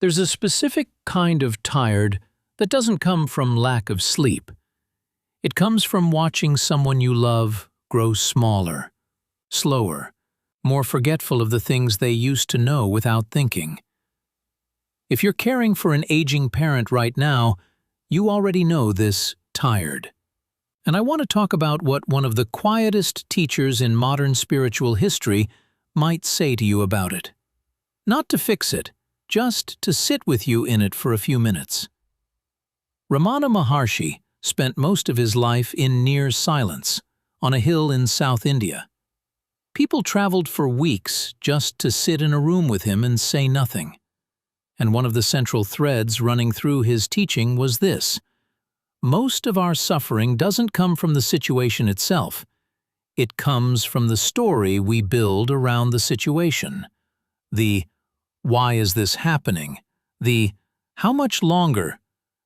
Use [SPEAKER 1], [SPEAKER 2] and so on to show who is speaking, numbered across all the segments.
[SPEAKER 1] There's a specific kind of tired that doesn't come from lack of sleep. It comes from watching someone you love grow smaller, slower, more forgetful of the things they used to know without thinking. If you're caring for an aging parent right now, you already know this tired. And I want to talk about what one of the quietest teachers in modern spiritual history might say to you about it. Not to fix it, just to sit with you in it for a few minutes. Ramana Maharshi spent most of his life in near silence, on a hill in South India. People traveled for weeks just to sit in a room with him and say nothing. And one of the central threads running through his teaching was this: most of our suffering doesn't come from the situation itself. It comes from the story we build around the situation. The "why is this happening?" The "how much longer?"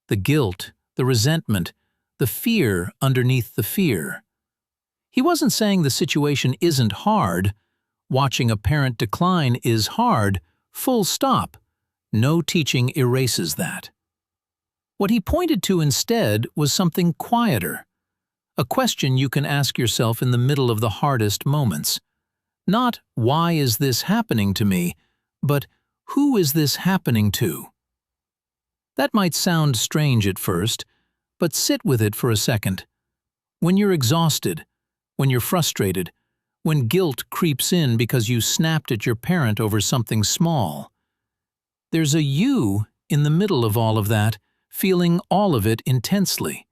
[SPEAKER 1] The guilt, the resentment, the fear underneath the fear. He wasn't saying the situation isn't hard. Watching a parent decline is hard, full stop. No teaching erases that. What he pointed to instead was something quieter. A question you can ask yourself in the middle of the hardest moments. Not, "why is this happening to me?" but, "who is this happening to?" That might sound strange at first, but sit with it for a second. When you're exhausted, when you're frustrated, when guilt creeps in because you snapped at your parent over something small, there's a you in the middle of all of that, feeling all of it intensely.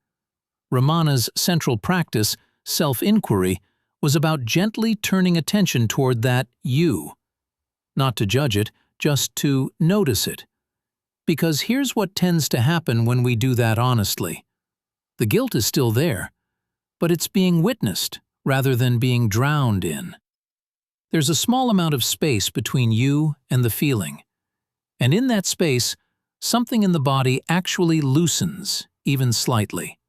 [SPEAKER 1] Ramana's central practice, self-inquiry, was about gently turning attention toward that you. Not to judge it, just to notice it. Because here's what tends to happen when we do that honestly. The guilt is still there, but it's being witnessed rather than being drowned in. There's a small amount of space between you and the feeling. And in that space, something in the body actually loosens, even slightly.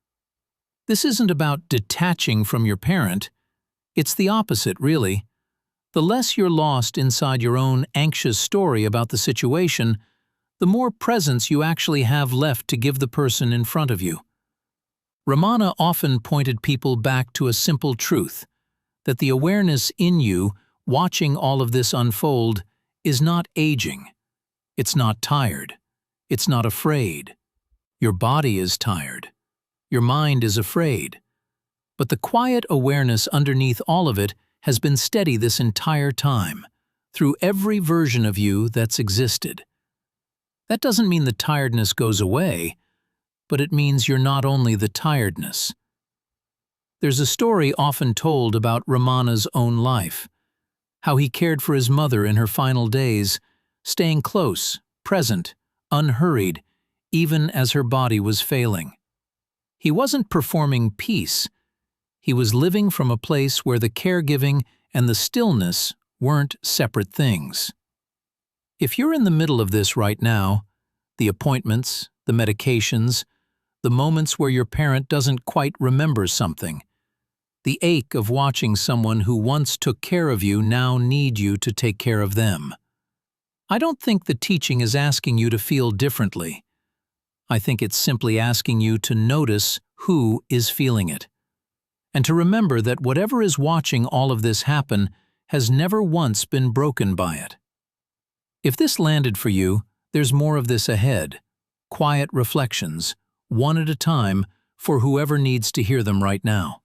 [SPEAKER 1] This isn't about detaching from your parent. It's the opposite, really. The less you're lost inside your own anxious story about the situation, the more presence you actually have left to give the person in front of you. Ramana often pointed people back to a simple truth, that the awareness in you, watching all of this unfold, is not aging. It's not tired. It's not afraid. Your body is tired. Your mind is afraid. But the quiet awareness underneath all of it has been steady this entire time, through every version of you that's existed. That doesn't mean the tiredness goes away, but it means you're not only the tiredness. There's a story often told about Ramana's own life, how he cared for his mother in her final days, staying close, present, unhurried, even as her body was failing. He wasn't performing peace. He was living from a place where the caregiving and the stillness weren't separate things. If you're in the middle of this right now, the appointments, the medications, the moments where your parent doesn't quite remember something, the ache of watching someone who once took care of you now need you to take care of them. I don't think the teaching is asking you to feel differently. I think it's simply asking you to notice who is feeling it, and to remember that whatever is watching all of this happen has never once been broken by it. If this landed for you, there's more of this ahead. Quiet reflections, one at a time, for whoever needs to hear them right now.